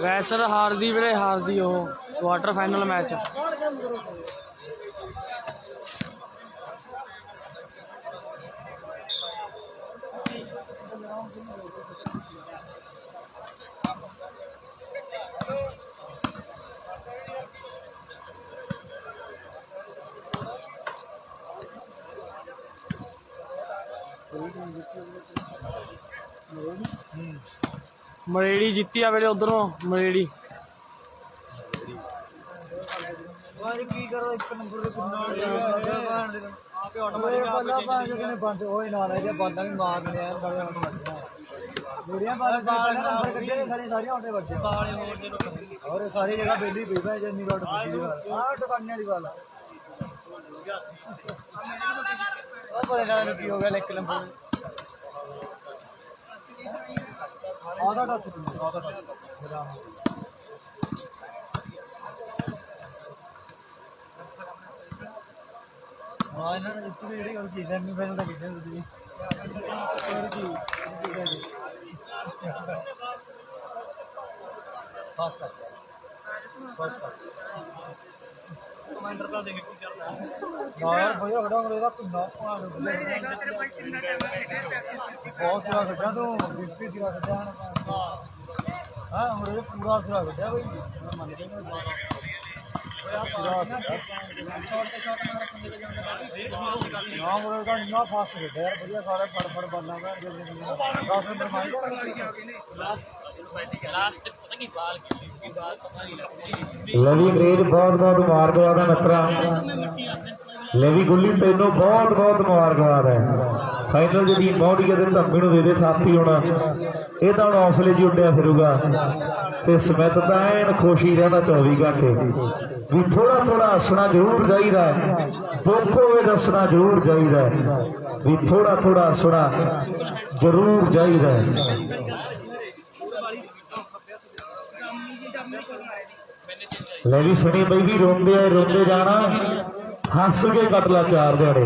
Rehearsal ਹਾਰਦੀ ਵੀਰੇ, ਹਾਰਦੀ ਉਹ quarter final match. मरेड़ी जीती आ वे उधरों मरेड़ी सारी जगह बेली पी की हो गया एक नंबर आधा टच हाँ इन्होंने जितनी भी जी सेमीफाइनल तक खेलते कमांडर का देख की करता है यार भैया खड़ा हो रहा है बहुत सिरा खड़ा तो 20 सिरा खड़ा हां मुझे पूरा सिरा खड़ा भाई मन के ना मुझे का इतना फास्ट है यार बढ़िया सारे फड़ बनना है 10 मिनट मार लास्ट पता की बाल की बात पता नहीं लगती लवी अंग्रेज बहुत बहुत मुबारकबाद है मित्रा लवी गुल्ली तेनों बहुत बहुत मुबारकबाद है फाइनल जी पहुंच गया तो धम्मी दे दे थापी होना ये तो हम हौसले जी उड्या फिरूगा तो स्मिथ तो एन खुशी रहता 24 घंटे भी थोड़ा थोड़ा हसना जरूर चाहिए दुख होवे दसना जरूर चाहिए भी थोड़ा थोड़ा हसना जरूर चाहिए लवी सुनी बई भी रोंदे जाना हस के कटला 4 दिहाड़े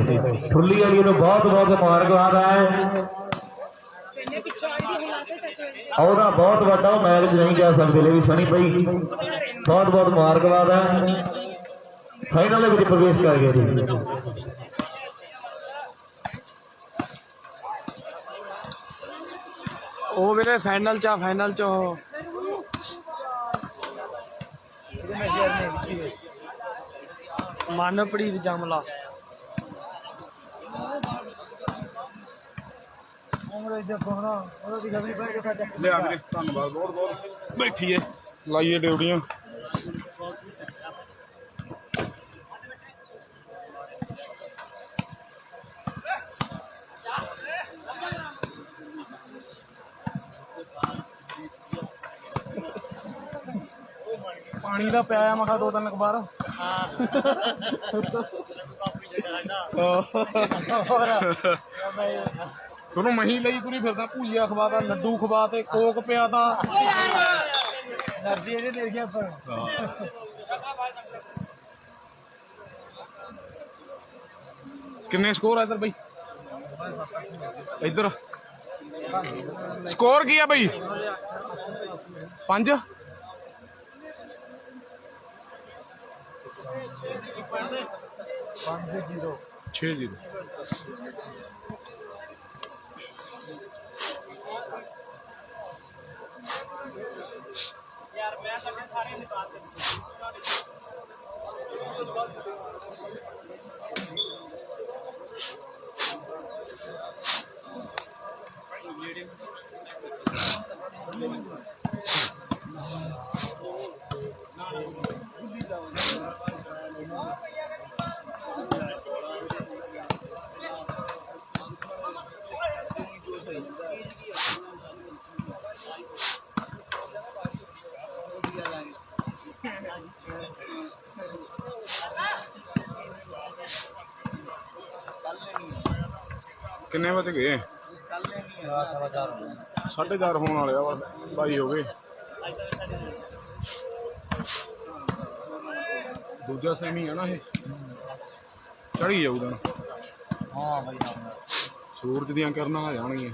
ठुली वाली को बहुत बहुत मुबारकबाद है और बहुत बड़ा मैच नहीं कह सकते लवी सुनी बई बहुत बहुत मुबारकबाद है फाइनल में प्रवेश कर गए जी ओ मेरे फाइनल च मनप्रीत जमला धन्यवाद बहुत बहुत बैठिए लाइए ड्यूटियां पानी का पिया मैं 2-3 बार सुनो मही ਲਈ तुरी फिरदा भूजिया खवाता लड्डू खवाते कोक पिया था एनर्जी ਇਹਦੇ ਦੇ ਗਿਆ ਪਰ किन्ने स्कोर है इधर भाई इधर स्कोर की है भाई 5 6-0 यार मैं सारे निकाल किन्ने बज गए 4:30 होने वाले बस 22 हो गए दूजा सेमी है ना ये चढ़ी जाऊगा हाँ भाई सूरज दियां किरणां आ जाणगियां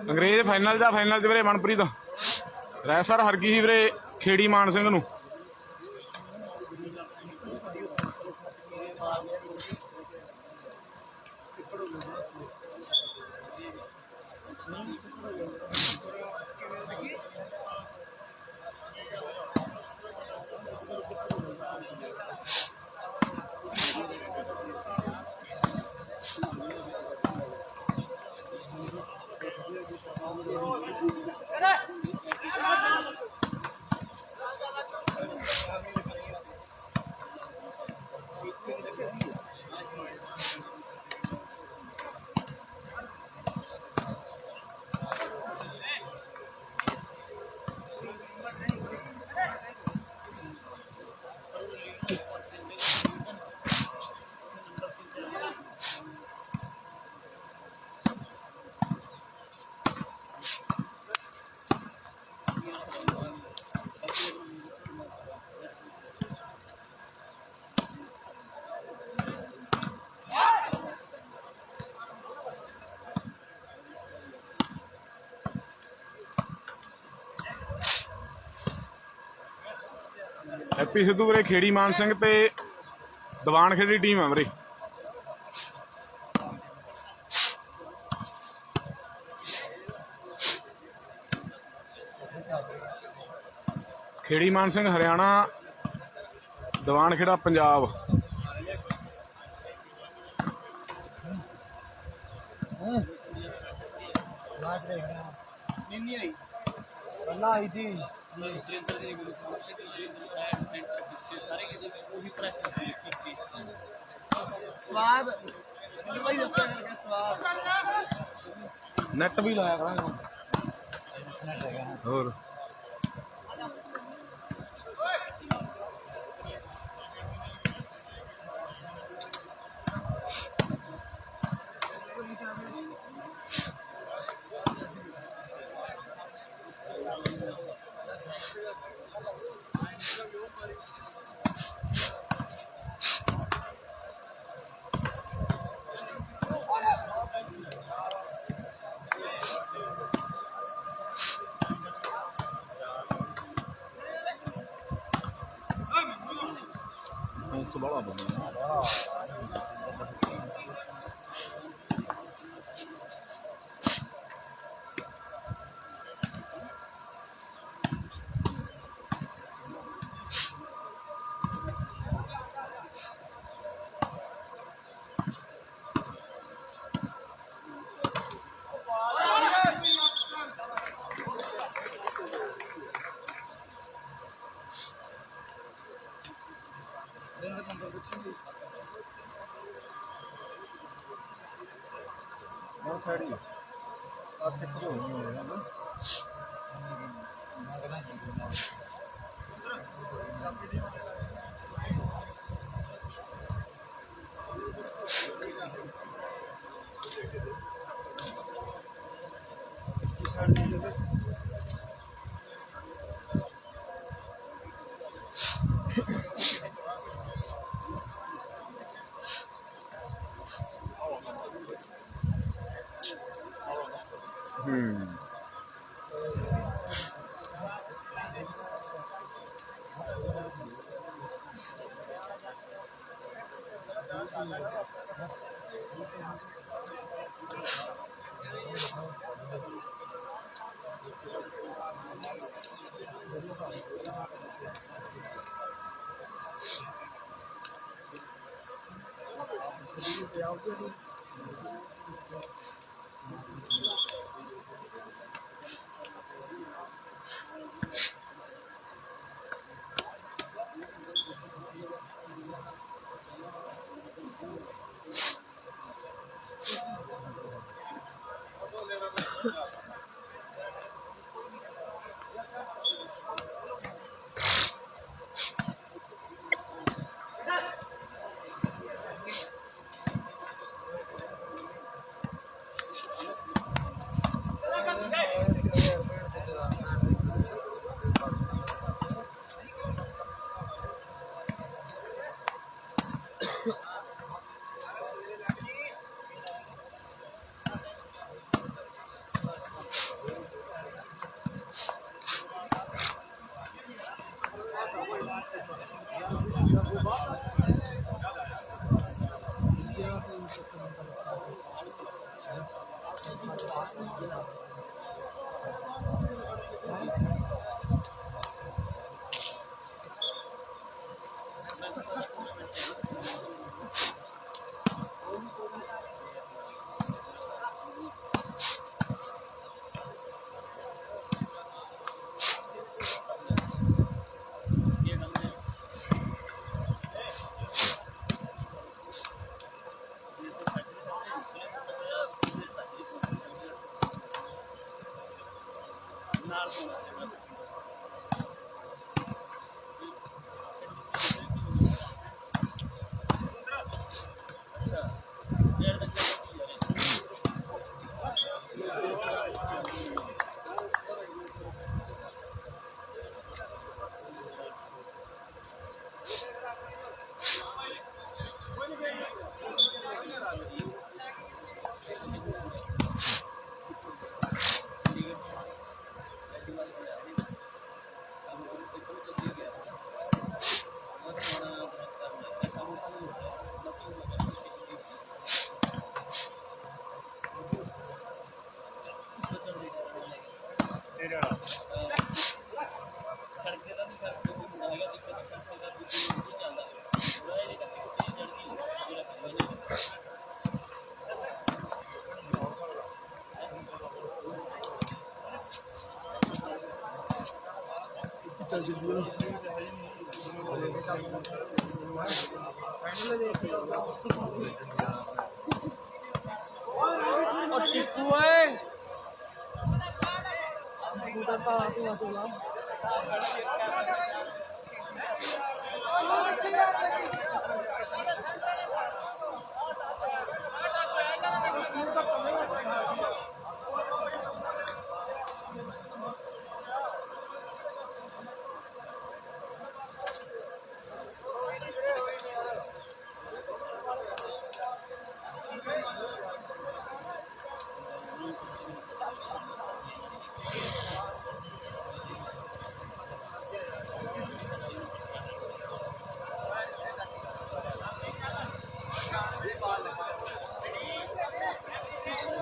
ਅੰਗਰੇਜ਼ ਫਾਈਨਲ ਚ ਵੀਰੇ ਮਨਪ੍ਰੀਤ ਰੈਸਰ ਹਰ ਗਈ ਸੀ ਵੀਰੇ ਖੇੜੀ ਮਾਨ ਸਿੰਘ ਨੂੰ। ਹੈਪੀ ਸਿੱਧੂ ਵੀਰੇ ਖੇੜੀ ਮਾਨ ਸਿੰਘ ਤੇ ਦੀਵਾਨ ਖੇੜੀ ਟੀਮ ਆ ਵੀਰੇ। ਖੇੜੀ ਮਾਨ ਸਿੰਘ ਹਰਿਆਣਾ, ਦੀਵਾਨ ਖੇੜਾ ਪੰਜਾਬ। ਪਹਿਲਾਂ ਆਈ ਸੀ ਸਵਾਦ ਭਾਈ ਦੱਸਿਆ ਕਰਕੇ ਸਵਾਦ ਨੈਟ ਵੀ ਲਾਇਆ ਕਰਾਂਗੇ ਹੋਰ। ਬੜਾ ਬੰਦਾ ਸਾੜੀ ਆ ਤੇ ਕਿਉਂ ਨਹੀਂ ਹੋ ਰਿਹਾ ਨਾ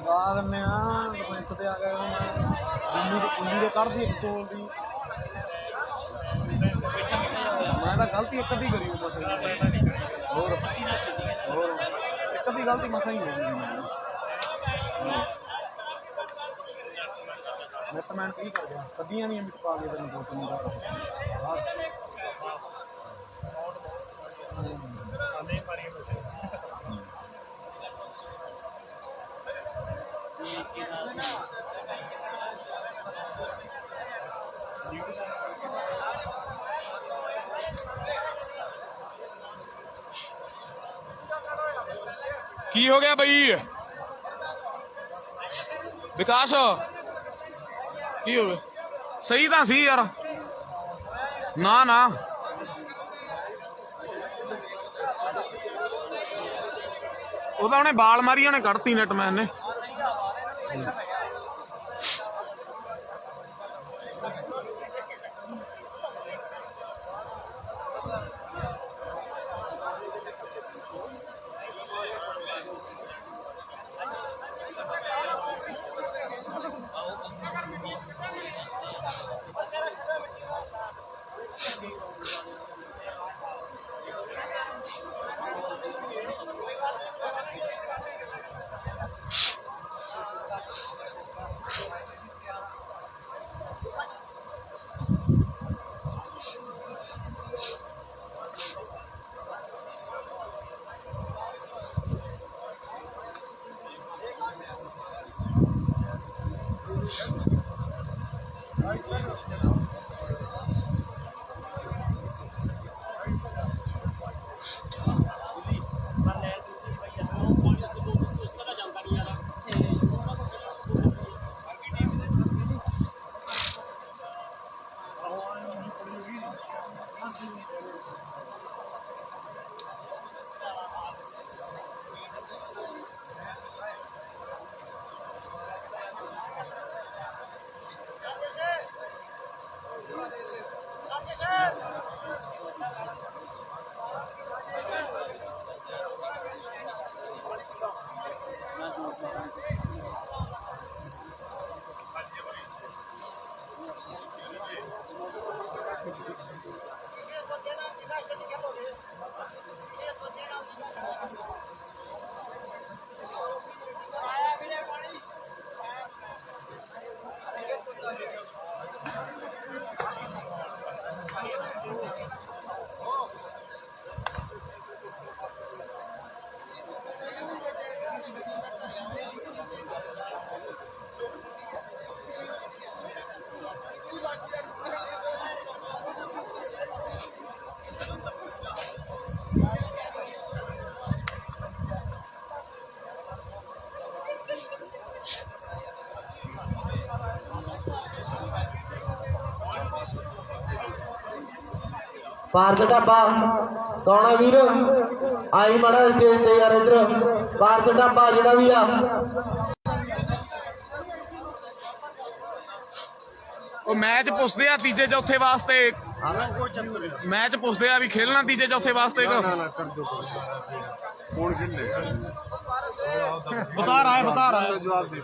ਲਾ ਦਿੰਦੇ ਆ ਕਮੈਂਟ ਤੇ ਆ ਗਿਆ ਮੈਂ ਕੁੰਡੀ ਦੇ ਕੱਢਦੀ ਇੱਕ ਕੋਲ ਦੀ ਮੈਂ ਤਾਂ ਗਲਤੀ ਇੱਕ ਅੱਧੀ ਕਰੀ ਬਸ ਹੋਰ ਇੱਕ ਅੱਧੀ ਗਲਤੀ ਮਸਾਂ ਹੀ ਹੋ ਗਈ ਮੈਂ ਕਮੈਂਟ ਹੀ ਕਰ ਗਿਆ ਕਦੀਆਂ ਨਹੀਂ ਮਿਟ ਪਾ ਕੇ ਤੈਨੂੰ ਦੋ ਤਿੰਨ ਦਾ ਕੀ ਹੋ ਗਿਆ ਬਈ ਵਿਕਾਸ ਕੀ ਹੋ ਗਿਆ ਸਹੀ ਤਾਂ ਸੀ ਯਾਰ ਨਾ ਨਾ ਉਹਦਾ ਉਹਨੇ ਬਾਲ ਮਾਰੀ ਉਹਨੇ ਕੱਢਤੀ ਨੈਟਮੈਨ ਨੇ पार्स ढाबा कौन है वीर आई माड़ा स्टेज ते यार इधर पार्स ढाबा जिहड़ा भी आ ਉਹ ਮੈਚ ਪੁੱਛਦੇ ਆ ਤੀਜੇ ਚੌਥੇ ਵਾਸਤੇ ਮੈਚ ਪੁੱਛਦੇ ਆ ਵੀ ਖੇਲਣਾ ਤੀਜੇ ਚੌਥੇ ਵਾਸਤੇ कौन खेल लेगा बता रहा है जवाब दे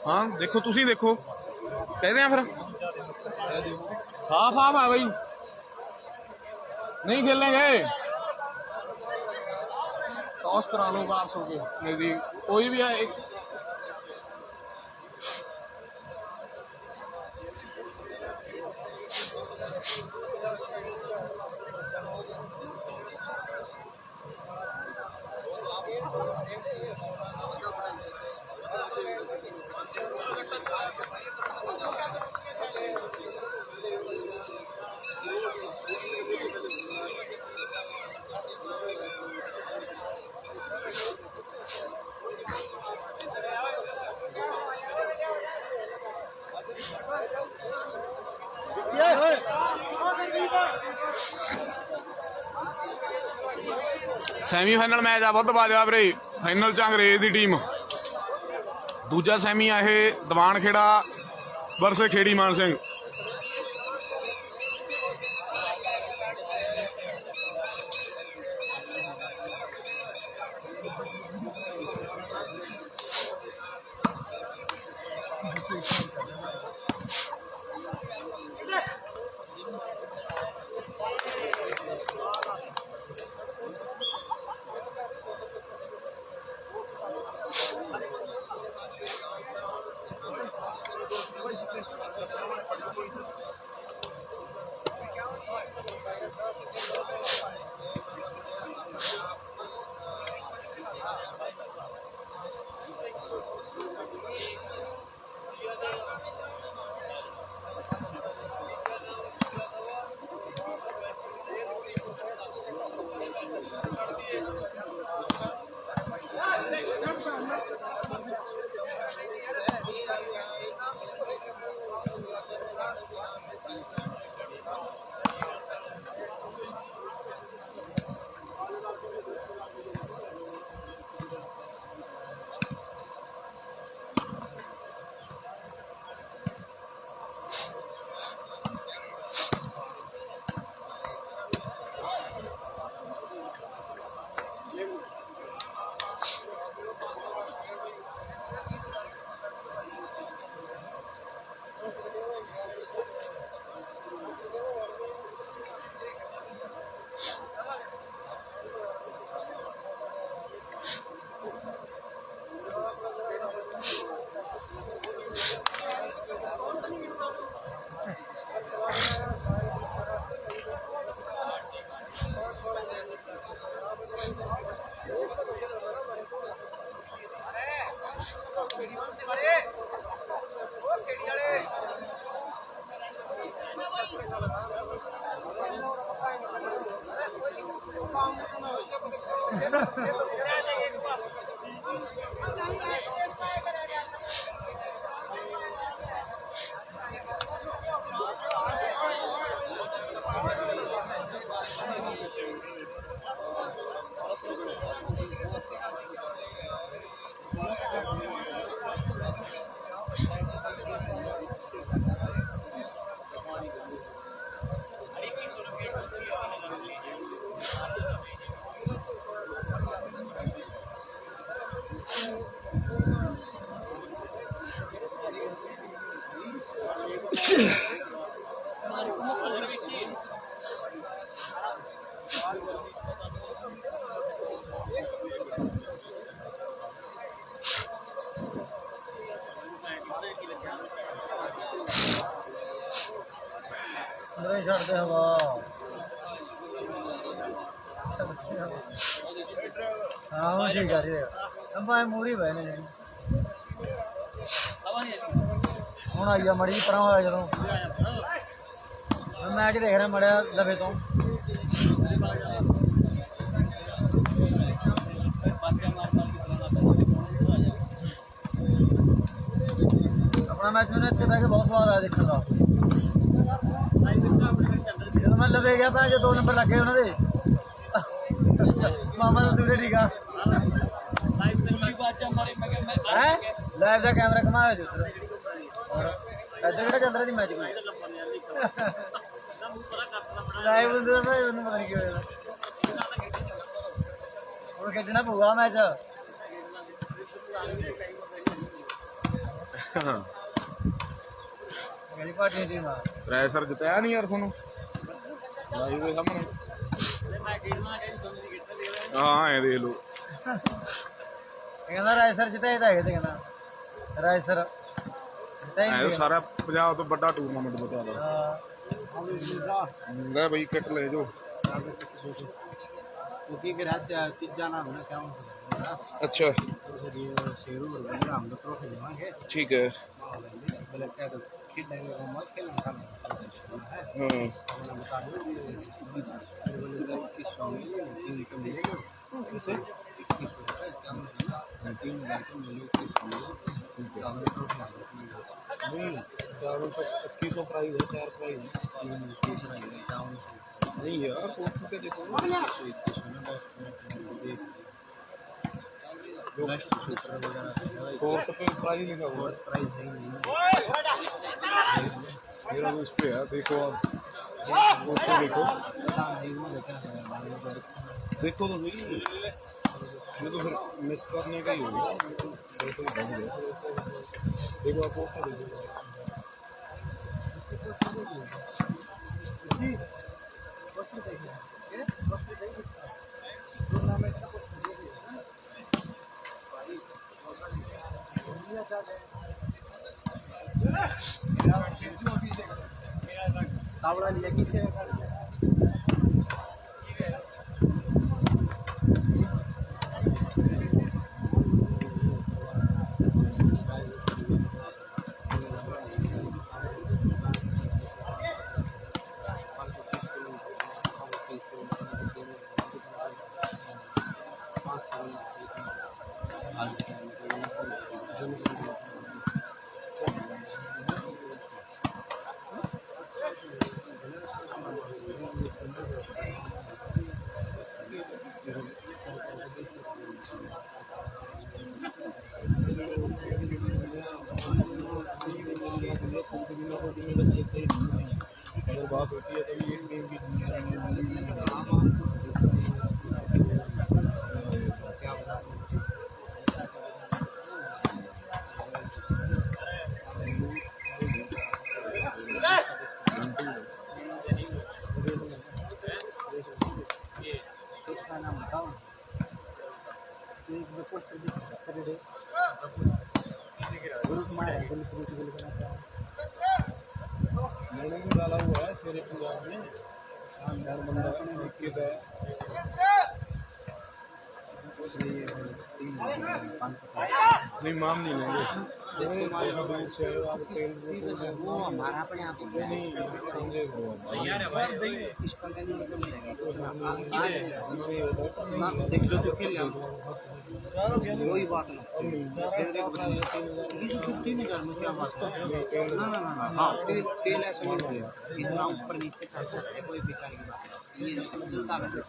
ਹਾਂ ਦੇਖੋ ਤੁਸੀਂ ਦੇਖੋ ਕਹਿੰਦੇ ਆ ਫਿਰ हाफ हाफ है भाई, नहीं खेलेंगे टॉस करा लो वापस हो गए। ਨਹੀਂ ਜੀ कोई भी है एक ਸੈਮੀਫਾਈਨਲ ਮੈਚ ਆ ਬੁੱਧਵਾਰ ਵੀਰੇ। ਫਾਈਨਲ 'ਚ ਅੰਗਰੇਜ਼ ਦੀ ਟੀਮ, ਦੂਜਾ ਸੈਮੀ ਆ ਇਹ ਦੀਵਾਨ ਖੇੜਾ ਵਰਸੇ ਖੇੜੀ ਮਾਨ ਸਿੰਘ। ਕੇ ਛੱਡਦੇ ਹਵਾ ਹਾਂ ਉਹ ਠੀਕ ਆ ਜੀ ਅੰਬਾ ਮੂਰੀ ਬੈ ਨੇ ਹੁਣ ਆਈ ਆ ਮੜੀ ਪਰਾਂ ਹੋਇਆ ਜਦੋਂ ਮੈਚ ਦੇਖ ਰਿਹਾ ਮੜਿਆ ਲਵੇ ਤੋਂ अपना मैच मैंने इतने बह के बहुत स्वाद आया देखने का ਜਦੋਂ ਮੈਂ ਲਵੇ ਗਿਆ ਤਾਂ ਜੇ 2 ਨੰਬਰ ਲੱਗੇ ਉਹਨਾਂ ਦੇ ਮਾਮਾ ਨੂੰ ਦੂਰੇ ਠੀਕ ਆ ਹੈ ਲਾਈਵ ਦਾ ਕੈਮਰਾ ਘਮਾਇਆ ਜੀ ਉੱਧਰ ਇੱਧਰ ਕਿਹੜਾ ਚੱਲ ਰਿਹਾ ਸੀ ਮੈਚ ਕੋਈ ਲਾਈਵ ਹੁੰਦੇ ਤਾਂ ਉਹਨੂੰ ਪਤਾ ਨਹੀਂ ਕੀ ਹੋਇਆ ਉਹ ਖੇਡਣਾ ਪਊਗਾ ਮੈਚ ਮੇਰੀ ਪਾਰਟੀ ਟੀਮ ਆ ਰੈਸਰ ਜਿਤਾਇਆ ਨਹੀਂ ਯਾਰ ਤੁਹਾਨੂੰ ਲਾਈਵ ਦੇ ਸਾਹਮਣੇ ਹਾਂ ਐ ਦੇਖ ਲਓ ਕਹਿੰਦਾ ਰਾਜਸਰ ਜਿੱਤੇ ਤਾਂ ਹੈਗੇ ਤੇ ਕਹਿੰਦਾ ਰਾਜਸਰ ਐ ਸਾਰਾ ਪੰਜਾਬ ਤੋਂ ਵੱਡਾ ਟੂਰਨਾਮੈਂਟ ਬਤਾ ਦਾ ਲੈ ਬਈ ਕਿੱਟ ਲੈ ਜੋ क्योंकि फिर आज पिज्जा ना होना क्या अच्छा शेरू हम लोग ट्रॉफी लेवांगे ठीक है ब्लैक का तो खेलेंगे वो मत खेलना प्राइस है 4 प्राइस नहीं यार के देखो फोर्थ पे प्राइस लिखा हुआ है मेरा तो इस पे है देखो आप फोटो देखो देखो तो सही ये तो फिर मिस करने का ही होगा देखो आप फोटो देखो तावड़ा लिया किसे अगर बात होती है तभी एक टीम की मैंने डाला हुआ है मेरे पंजाब में शानदार बंदा विकेट है नहीं माम नहीं लेंगे वो हमारा अपने आप नहीं देख लो तो खेल वही बात ना हाँ तेल ऐसा नहीं इतना ऊपर नीचे चलता है कोई बेकार की बात ये चलता रहता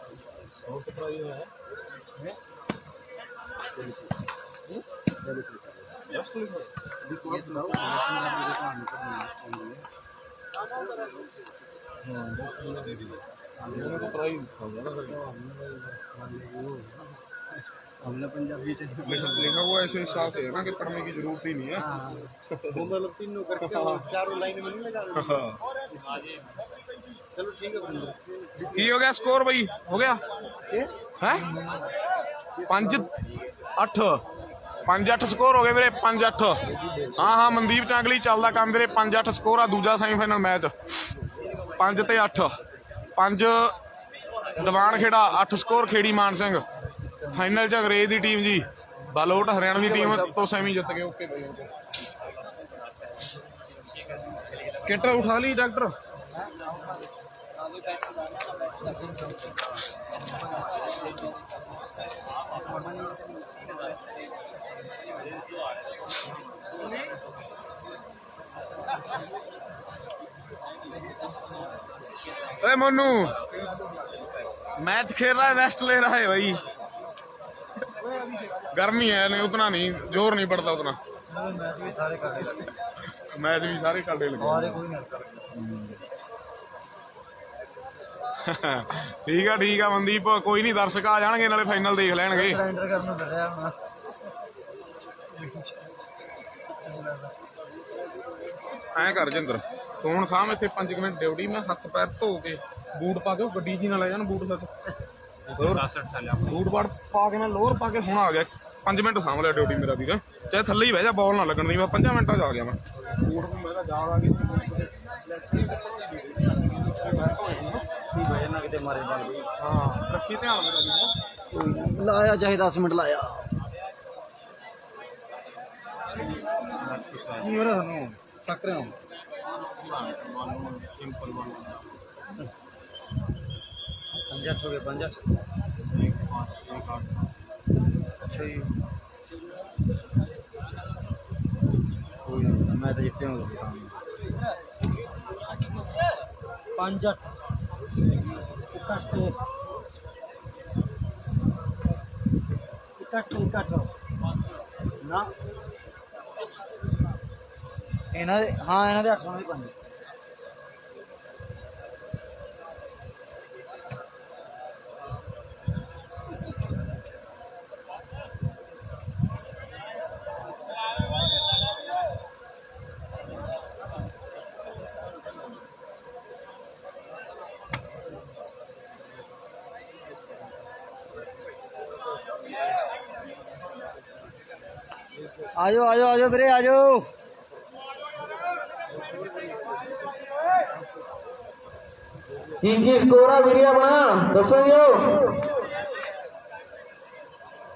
हमने पंजाबी लिखा हुआ ऐसे हिसाब से है ना कि पढ़ने की जरूरत ही नहीं है वो मतलब तीनों करके चारों लाइन में नहीं लगा चलो ठीक है की हो गया स्कोर भाई हो गया है 5-8 ਸਕੋਰ ਹੋ ਗਏ ਵੀਰੇ 5-8 ਹਾਂ ਮਨਦੀਪ ਚਾਂਗਲੀ ਚੱਲਦਾ ਕੰਮ ਵੀਰੇ 5-8 ਸਕੋਰ ਆ ਦੂਜਾ ਸੈਮੀਫਾਈਨਲ ਮੈਚ 5 ਤੇ 8 5 ਦੀਵਾਨ ਖੇੜਾ 8 ਸਕੋਰ ਖੇੜੀ ਮਾਨ ਸਿੰਘ। ਫਾਈਨਲ 'ਚ ਅੰਗਰੇਜ਼ ਦੀ ਟੀਮ ਜੀ ਬਾਲੋਟ ਹਰਿਆਣਾ ਦੀ ਟੀਮ ਤੋਂ ਸੈਮੀ ਜਿੱਤ ਗਏ। ਓਕੇ ਬਾਈ ਓਕੇ। ਕਿੱਟ ਉਠਾ ਲਈ ਡਾਕਟਰ। अरे मोनू मैच खेल रहा है, रेस्ट ले रहा है भाई। गर्मी है नहीं उतना नहीं जोर नहीं पड़ता उतना। मैच भी सारे काटे लगे। ठीक है मनदीप कोई नहीं दर्शक आ जाएंगे नाले फाइनल देख लैणगे। ਐ ਕਰ ਜਿੰਦਰ ਤੂੰ ਹੁਣ ਸਾਹਮ ਇੱਥੇ 5 ਮਿੰਟ ਡਿਊਟੀ ਮੈਂ ਹੱਥ ਪੈਰ ਧੋ ਕੇ ਬੂਟ ਪਾ ਕੇ ਗੱਡੀ 'ਚ ਨਾ ਲੈ ਜਾਣ ਬੂਟ ਬੂਟ ਬਾੜ ਪਾ ਕੇ ਮੈਂ ਲੋਅਰ ਪਾ ਕੇ ਹੁਣ ਆ ਗਿਆ 5 ਮਿੰਟ ਸਾਂਭ ਲਿਆ ਡਿਊਟੀ ਮੇਰਾ ਵੀਰ। ਚਾਹੇ ਥੱਲੇ ਹੀ ਬਹਿ ਜਾ ਬੋਲ ਨਾ ਲੱਗਣ ਦੀ ਮੈਂ 5 ਮਿੰਟਾਂ 'ਚ ਆ ਗਿਆ ਮੈਂ ਬੂਟ ਮੈਂ ਤਾਂ ਯਾਦ ਆ ਗਈ ਹਾਂ ਰੱਖੀ ਧਿਆਨ ਮੇਰਾ ਵੀਰ। ਲਾਇਆ ਚਾਹੇ 10 ਮਿੰਟ ਲਾਇਆ। ਕੀ ਹੋ ਰਿਹਾ ਤੁਹਾਨੂੰ ਥੱਕ ਰਹੇ ਹੋ? पंजाब हो गया पंजाब। अच्छा जी कोई नहीं मैं तो जितने हूँ 5 ना ਇਹਨਾਂ ਦੇ ਹਾਂ ਇਹਨਾਂ ਦੇ 800 ਦੀ 5। आजो आजो आजो वीरे आजो। की स्कोर है वीरे अपना दसो जो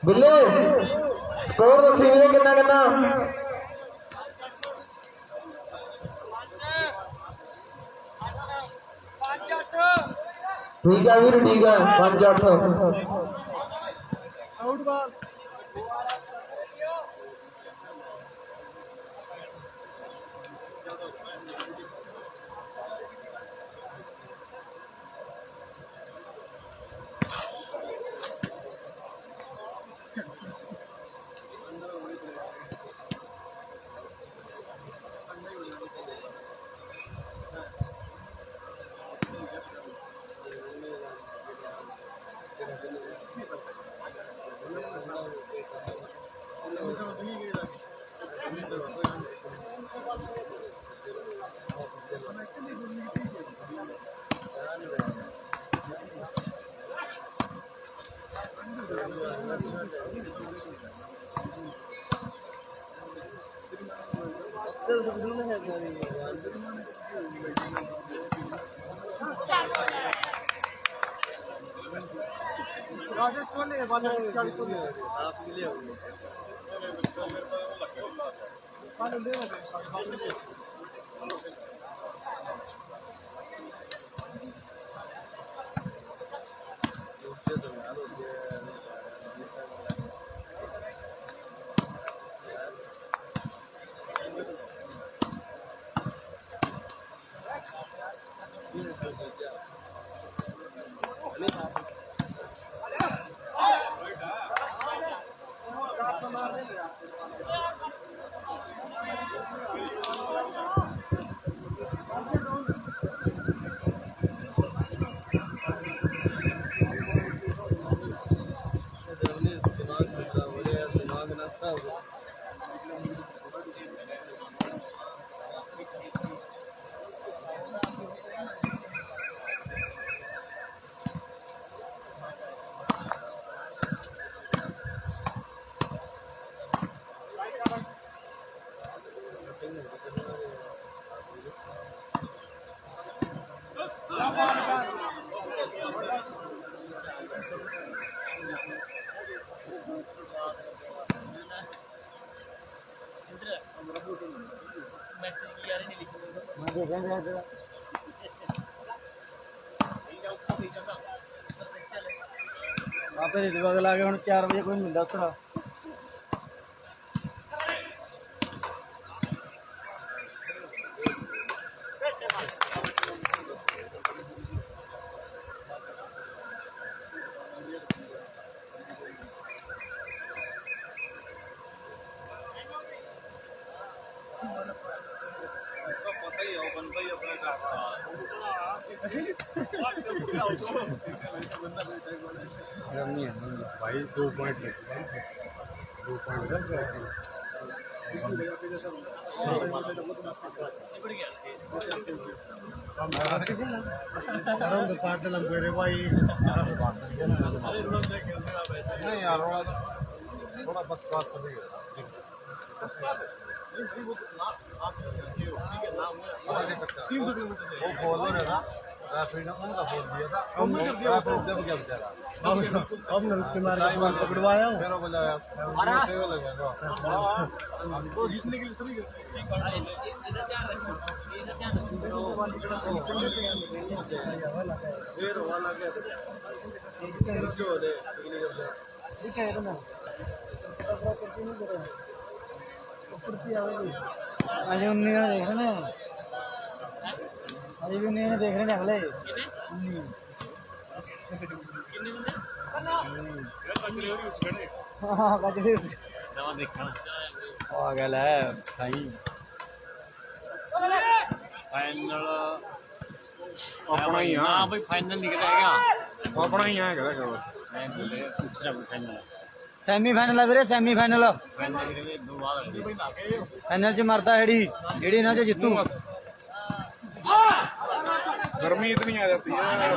बिल्ले स्कोर दसी वीरे कितना कितना। ठीक है वीर ठीक है 5-8। ਆਪੇ ਦੇ ਦਵਾ ਲਾ ਕੇ ਹੁਣ 4 ਵਜੇ ਕੋਈ ਨਹੀਂ ਮਿਲਦਾ ਉੱਤਰਾ भाई 2 पॉइंट 2 पॉइंट लंबे भाई नहीं यार थोड़ा बकवास कर वो बोल रहा था रेफरी ने उनका बोल दिया था अब जब क्या बेचारा अब नलके मारने के बाद पकड़वाया हूं मेरा बोला टेबल लगेगा वो जीतने के लिए सभी फिर वाला क्या जो दे ठीक है ना आज 19 देख रहे हैं अभी भी नहीं देख रहे हैं अगले हाँ गल है सही फाइनल अपना ही हाँ भाई फाइनल निकल आएगा अपना ही है कहदा खबर फाइनल ਸੈਮੀਫਾਈਨਲ ਆ ਵੀਰੇ ਸੈਮੀਫਾਈਨਲ ਫਾਈਨਲ ਚ ਮਰਦਾ ਜਿਹੜੀ ਇਹਨਾਂ ਚ ਜਿੱਤੂ गर्मी इतनी आ जाती है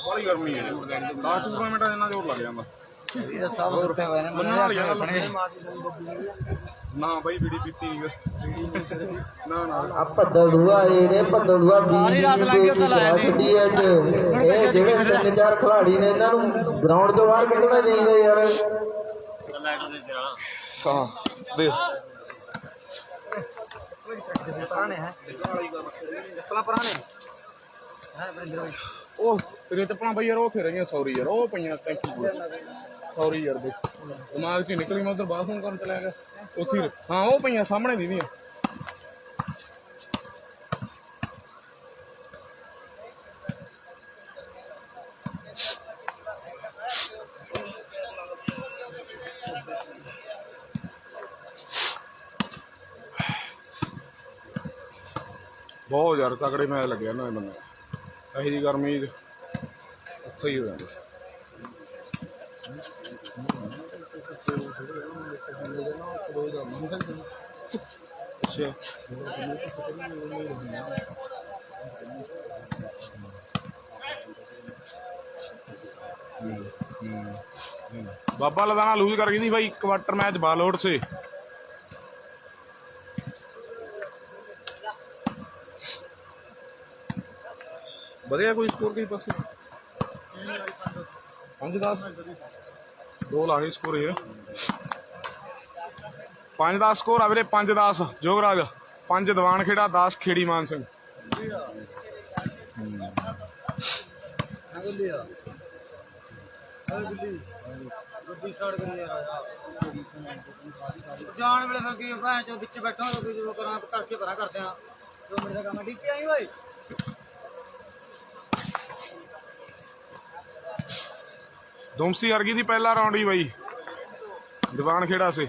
बड़ी गर्मी है 10 टूर्नामेंट इतना जोर लग जाता ਇਹ ਸਭ ਸੁੱਤੇ ਹੋਏ ਨੇ मन्ना वाली गल ना भाई बीड़ी पीती ना ना ਆ ਭੱਦਲ ਦੂਆ ਇਹ ਨੇ ਭੱਦਲ ਦੂਆ ਸਾਰੀ ਰਾਤ ਲੰਘ ਕੇ ਉੱਤੇ ਲਾਇਆ ਸੀ। ਛੱਡੀ ਐ ਚ ਇਹ ਜਿਹੜੇ 3-4 ਖਿਲਾੜੀ ਨੇ ਇਹਨਾਂ ਨੂੰ ਗਰਾਊਂਡ ਤੋਂ ਬਾਹਰ ਕੱਢਣਾ ਚਾਹੀਦਾ ਯਾਰ हाँ दे ਪੁਰਾਣੇ ਹੈ ਪੁਰਾਣੇ ਉਹ ਤੇਰੇ ਤੇ ਪਣਾ ਬਈ ਯਾਰ ਉਹ ਫੇਰ ਗਈਆਂ ਸੌਰੀ ਯਾਰ ਉਹ ਪਈਆਂ ਟੈਂਕੀ ਸੌਰੀ ਯਾਰ ਬਈ ਦਿਮਾਗ ਚ ਨਿਕਲੀ ਮੈਂ ਉਧਰ ਬਾਥਰੂਮ ਕਰਨ ਚਲਾ ਗਿਆ ਉੱਥੇ ਹਾਂ ਉਹ ਪਈਆਂ ਸਾਹਮਣੇ ਦੀਦੀਆਂ ਬਹੁਤ ਯਾਰ ਤਕੜੇ ਮੈਚ ਲੱਗਿਆ ਨਾ ਇਹ ਬੰਦਾ ਇਹੀ ਜੀ ਗਰਮੀ ਉੱਥੇ ਹੀ ਹੋ ਜਾਂਦੀ ਅੱਛਾ बाबा लदाना लूज कर गई थी भाई क्वार्टर मैच बालोट से बढ़िया कोई स्कोर की पास 5-10 2 लागे स्कोर ये 5-10 स्कोर आ वीरे 5-10 जोगराज 5 दीवान खेड़ा 10 खेड़ी मान सिंह ਜਾਣ ਵੇਲੇ ਫਿਰ ਕੀ ਭੈਣ ਚੋ ਵਿੱਚ ਬੈਠਾ ਜੋ ਕਰਾਂ ਕਰਕੇ ਭਰਾ ਕਰਦੇ ਆ 2 ਮਿੰਟ ਦਾ ਕੰਮ ਠੀਕ ਆਈ ਓਏ दुमसी अर्गी थी पहला राउंड ही भाई दीवान खेड़ा से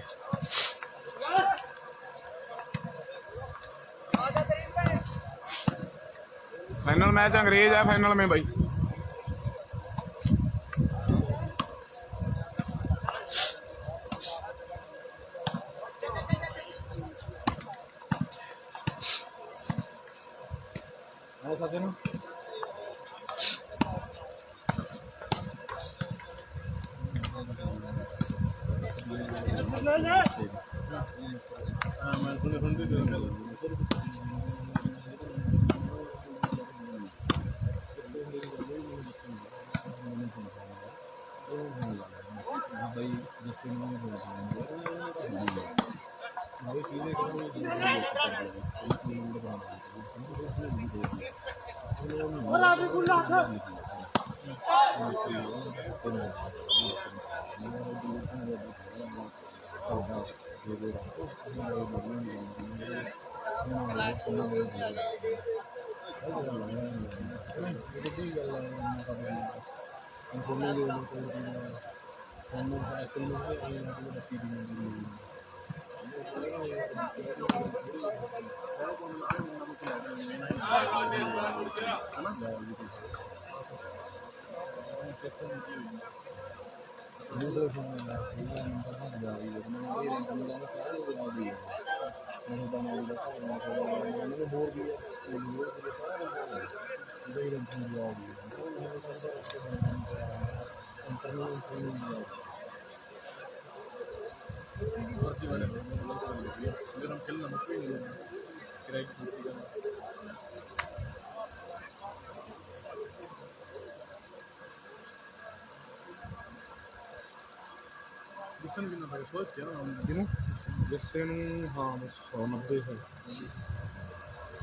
फाइनल मैच अंग्रेज है फाइनल में भाई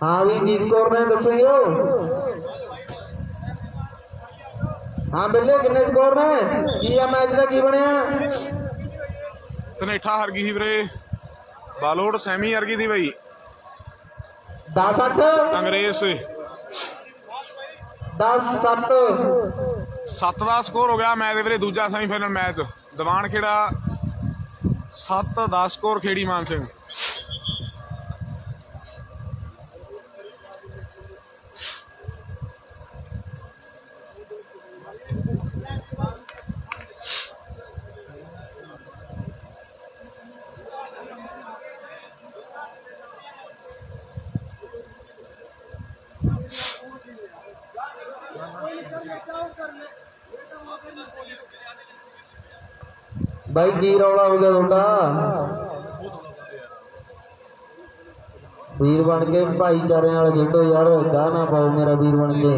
हाँ भी की स्कोर ने दसो हाँ बिल्ले किन्ने स्कोर ने की आ मैच का की बनया ਧਨੇਠਾ ਹਰ ਗਈ ਸੀ ਵੀਰੇ ਬਾਲੋੜ ਸੈਮੀ ਹਰ ਗਈ ਸੀ ਬਈ 10-8 ਅੰਗਰੇਜ਼ ਸੇ 10-7 7 ਦਾ ਸਕੋਰ ਹੋ ਗਿਆ ਮੈਚ ਦੇ ਵੀਰੇ ਦੂਜਾ ਸੈਮੀਫਾਈਨਲ ਮੈਚ ਦੀਵਾਨ ਖੇੜਾ 7 ਦਾ ਸਕੋਰ ਖੇੜੀ ਮਾਨ ਸਿੰਘ भाई की रौला हो गया थोड़ा वीर बन के भाईचारे नाल खेडो यार गाह ना पाओ मेरा वीर बन के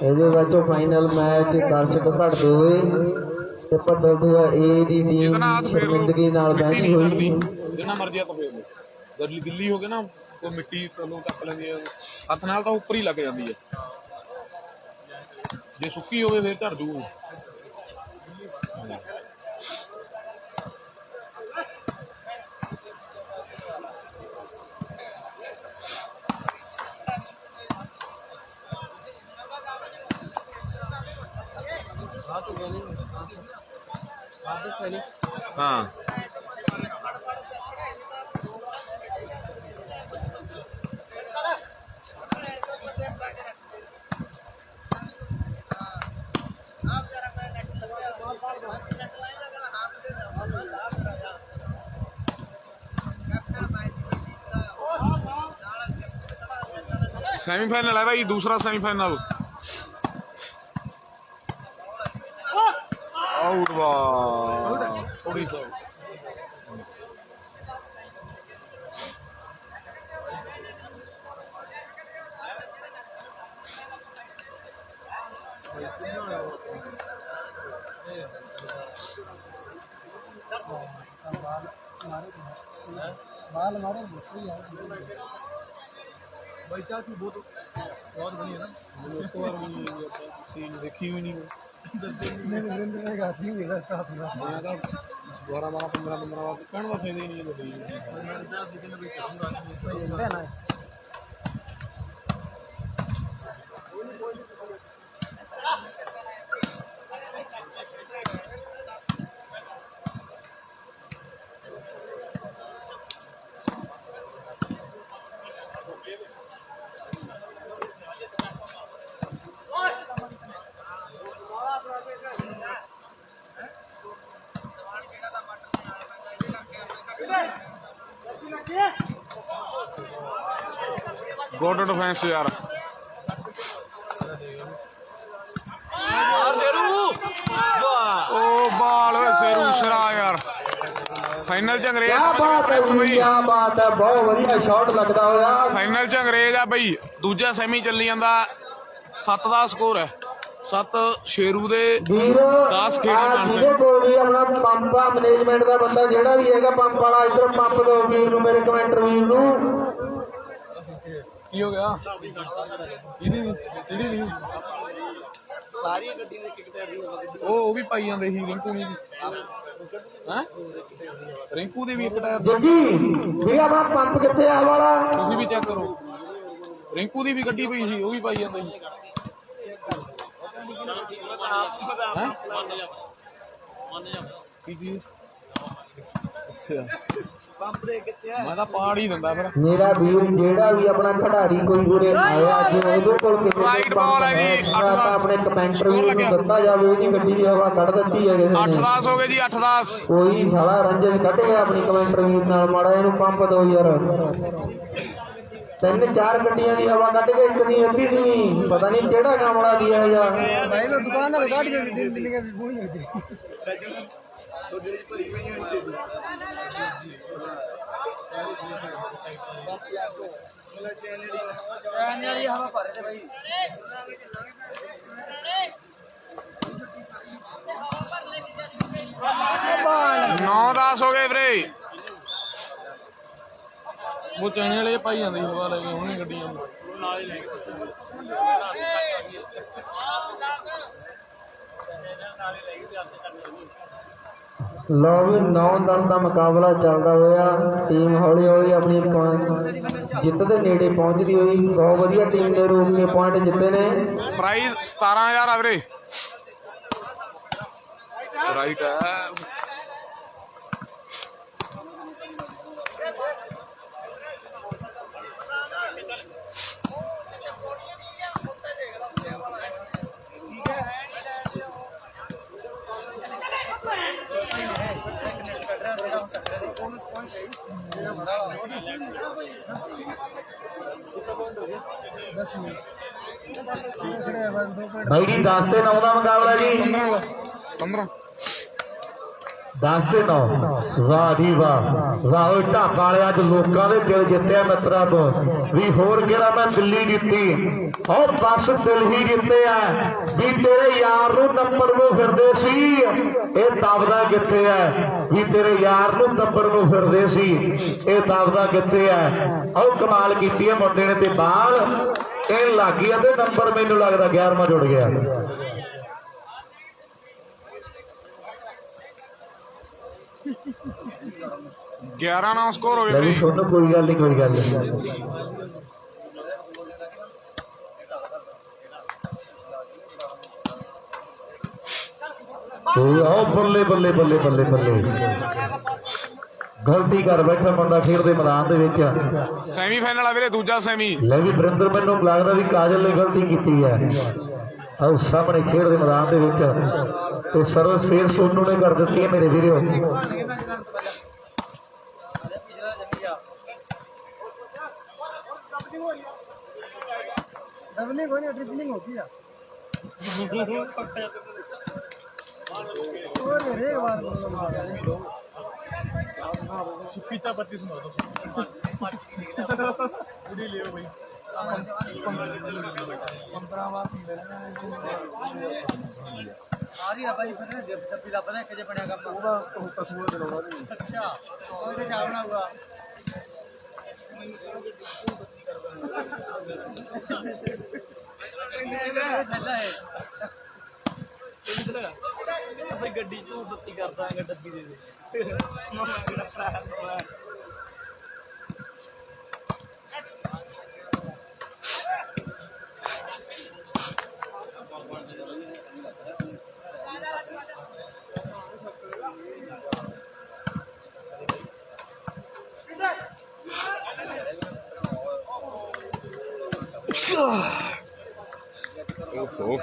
ਇਹਦੇ ਵਿੱਚ ਫਾਈਨਲ ਮੈਚ ਦਰਸ਼ਕ ਘਟਦੇ ਹੋਏ ਤੇ ਭੱਦਲਦੂਆ ਏ ਦੀ ਟੀਮ ਸ਼ਰਮਿੰਦਗੀ ਨਾਲ ਬਹਿਣੀ ਹੋਈ ਜਿੰਨਾ ਮਰਜ਼ੀ ਆ ਤਾਂ ਫੇਰ ਲੋ ਗੱਲੀ ਗਿੱਲੀ ਹੋ ਗਏ ਨਾ ਕੋਈ ਮਿੱਟੀ ਤੋਂ ਟੱਪ ਲੈਂਦੀ ਹੈ ਹੱਥ ਨਾਲ ਤਾਂ ਉੱਪਰ ਹੀ ਲੱਗ ਜਾਂਦੀ ਹੈ ਜੇ ਸੁੱਕੀ ਹੋਵੇ ਫੇਰ ਝੜ ਜੂ हाँ सेमीफाइनल है भाई दूसरा सेमीफाइनल आउट बॉल थोड़ी सा बाल मारे सही है भाई चाची बहुत बनी है ना उसको और सीन देखी हुई नहीं नहीं गाती हुई है साथ में मैं तो 12 15 बार कहने का फायदा ही नहीं है बड़ी मेरे साथ लेकिन अभी कहूंगा ना गुड डिफेंस यार ओ बाल शेरू शरा यार फाइनल च अंग्रेज क्या बात है क्या बात है बहुत बढ़िया शॉट लगदा होया फाइनल च अंग्रेज आ बई दूजा सैमी चली जांदा 7 ਦਾ ਸਕੋਰ है 7 ਸ਼ੇਰੂ ਦੇ ਵੀਰ 10 ਖੇਡ ਜਿਹਦੇ ਕੋਲ ਵੀ ਆਪਣਾ ਪੰਪ ਆ ਮੈਨੇਜਮੈਂਟ ਦਾ ਬੰਦਾ ਜਿਹੜਾ ਵੀ ਹੈਗਾ ਪੰਪ ਵਾਲਾ ਇਧਰ ਪੰਪ ਦੋ ਵੀਰ ਨੂੰ ਮੇਰੇ ਕਮੈਂਟਰ ਵੀਰ ਨੂੰ। ਕੀ ਹੋ ਗਿਆ ਇਹਦੀ ਨਹੀਂ ਸਾਰੀ ਗੱਡੀ ਦੇ ਟਿਕਟਾਂ ਦੀ ਉਹ ਵੀ ਪਾਈ ਜਾਂਦੇ ਸੀ ਰਿੰਕੂ ਦੀ ਹੈ ਰਿੰਕੂ ਦੀ ਵੀ ਇੱਕ ਟਾਇਰ ਜੱਗੀ ਵੀਰੇ ਆਪਣਾ ਪੰਪ ਕਿੱਥੇ ਆ ਵਾਲਾ? ਤੁਸੀਂ ਵੀ ਚੈੱਕ ਕਰੋ ਰਿੰਕੂ ਦੀ ਵੀ ਗੱਡੀ ਪਈ ਸੀ ਉਹ ਵੀ ਪਾਈ ਜਾਂਦੇ ਸੀ ਕੀ ਅੱਛਾ ਪੰਪ ਦੇ ਕਿੱਥੇ ਆ? ਮੈਂ ਤਾਂ ਪਾੜ ਹੀ ਦਿੰਦਾ ਫਿਰ ਮੇਰਾ ਵੀਰ ਜਿਹੜਾ ਵੀ ਆਪਣਾ ਖਿਡਾਰੀ ਕੋਈ ਉਰੇ ਆਇਆ ਜੇ ਉਹਦੇ ਕੋਲ ਕਿਸੇ Right ਕੋਲ ball ਪੰਪ ਹੈ ਹੈ ਜੀ, ਤਾਂ ਆਪਣੇ ਕਮੈਂਟਰ ਵੀਰ ਨੂੰ ਦਿੱਤਾ ਜਾਵੇ। ਉਹਦੀ ਗੱਡੀ ਦੀ ਹਵਾ ਕੱਢ ਦਿੱਤੀ ਹੈ ਕਿਸੇ ਨੇ। 8-10 ਹੋ ਗਏ ਜੀ 8-10 ਕੋਈ ਸਾਲਾ ਰੰਜਨ ਕੱਢੇ ਆਪਣੀ ਕਮੈਂਟਰ ਵੀਰ ਨਾਲ ਮਾੜਾ ਇਹਨੂੰ ਪੰਪ ਦੋ ਯਾਰ। 3-4 ਗੱਡੀਆਂ ਦੀ ਹਵਾ ਕੱਢ ਕੇ ਇੱਕ ਦੀ ਅੱਧੀ ਦੀ ਨਹੀਂ ਪਤਾ ਨਹੀਂ ਕਿਹੜਾ ਕਾਮੜਾ ਦੀ ਹੈ ਯਾਰ। ਭਾਈ ਮੈਂ ਦੁਕਾਨ ਨਾਲ ਕੱਢ ਕੇ ਦਿੱਲੀ ਦੀ ਬੂਹੀ ਹੋਈ ਸੀ ਸੱਜਣ ਤੋਂ ਜਿਹੜੀ ਭਰੀ ਪਈ ਹੋਈ ਸੀ ਵਾਲੀ ਹਵਾ ਭਰੇ ਤੇ ਭਾਈ 9-10 ਹੋ ਗਏ ਵੀਰੇ ਉਹ ਚੈਨੇ ਵਾਲੇ ਪਾਈ ਜਾਂਦੇ ਸੀ ਹਵਾ ਲੈ ਕੇ ਹੁਣੇ ਗੱਡੀਆਂ ਨਾਲ ਹੀ ਲੈ ਕੇ ਲਓ ਵੀ 9-10 ਦਾ ਮੁਕਾਬਲਾ ਚੱਲਦਾ ਹੋਇਆ। ਟੀਮ ਹੌਲੀ ਹੌਲੀ ਆਪਣੀ ਜਿੱਤ ਦੇ ਨੇੜੇ ਪਹੁੰਚਦੀ ਹੋਈ। ਬਹੁਤ ਵਧੀਆ ਟੀਮ ਨੇ ਰੋਕ ਕੇ ਪੁਆਇੰਟ ਜਿੱਤੇ ਨੇ। ਪ੍ਰਾਈਜ਼ 17000 ਆ ਵੀਰੇ ਰਾਈਟ ਹੈ ਭਾਈ ਜੀ 10 ਤੇ 9 ਦਾ ਮੁਕਾਬਲਾ ਜੀ 15 10 ਤੇ 9। ਵਾਹ ਜੀ ਵਾਹ ਵਾਹ ਓਏ ਢਾਬਾ ਵਾਲੇ ਅੱਜ ਲੋਕਾਂ ਦੇ ਦਿਲ ਜਿੱਤਿਆ ਮਿੱਤਰਾਂ ਤੋਂ ਵੀ ਹੋਰ ਕਿਹੜਾ ਮੈਂ ਦਿੱਲੀ ਜਿੱਤੀ ਉਹ ਬਸ ਦਿਲ ਹੀ ਜਿੱਤੇ ਆ ਵੀ ਤੇਰੇ ਯਾਰ ਨੂੰ ਨੰਬਰ ਨੂੰ ਫਿਰਦੇ ਸੀ ਇਹ ਦਬਦਾ ਕਿੱਥੇ ਆ ਵੀ ਤੇਰੇ ਯਾਰ ਨੂੰ ਨੰਬਰ ਨੂੰ ਫਿਰਦੇ ਸੀ ਇਹ ਦਬਦਾ ਕਿੱਥੇ ਆ। ਉਹ ਕਮਾਲ ਕੀਤੀ ਹੈ ਮੁੰਡੇ ਨੇ ਤੇ ਬਾਲ ਇਹ ਲੱਗ ਗਿਆ ਤੇ ਨੰਬਰ ਮੈਨੂੰ ਲੱਗਦਾ 11ਵਾਂ ਜੁੜ ਗਿਆ। 11 ਸਕੋਰ ਹੋ ਲੈ ਗਏ ਵੀ ਵੀਰੇ ਸੁਣ ਕੋਈ ਗੱਲ ਨਹੀਂ ਕੋਈ ਗੱਲ ਨਹੀਂ। ਉਹ ਬੱਲੇ ਬੱਲੇ ਬੱਲੇ ਬੱਲੇ ਬੱਲੇ ਗਲਤੀ ਕਰ ਬੈਠਾ ਬੰਦਾ ਖੇਡ ਦੇ ਮੈਦਾਨ ਦੇ ਵਿੱਚ। ਸੈਮੀਫਾਈਨਲ ਆ ਵੀਰੇ ਦੂਜਾ ਸੈਮੀ ਲੈ ਵੀ ਵਰਿੰਦਰ ਮੈਨੂੰ ਲੱਗਦਾ ਵੀ ਕਾਜਲ ਨੇ ਗਲਤੀ ਕੀਤੀ ਹੈ। ਆਹ ਸਾਹਮਣੇ ਖੇਡ ਦੇ ਮੈਦਾਨ ਦੇ ਵਿੱਚ ਤੇ ਸਰਵਿਸ ਫੇਰ ਸੋਨੂ ਨੇ ਕਰ ਦਿੱਤੀ ਹੈ ਮੇਰੇ ਵੀਰੋ। डबलिंग होनी है ट्रिपलिंग होती है और रे बार पीता 25 मार दो पूरी ले भाई 15 बार पी लेना आधी रबा जी पता है जब भी रबा ने कजे बनया काम ਉਹਦਾ ਤਸਵੀਰ ਦਿਲਾਉਣਾ ਨਹੀਂ ਅੱਛਾ ਉਹਦੇ ਕੀ ਬਣਾਊਗਾ ਗੱਡੀ ਚ ਬੱਤੀ ਕਰਦਾ ਡੱਬੀ ਦੇ ਓਹੋ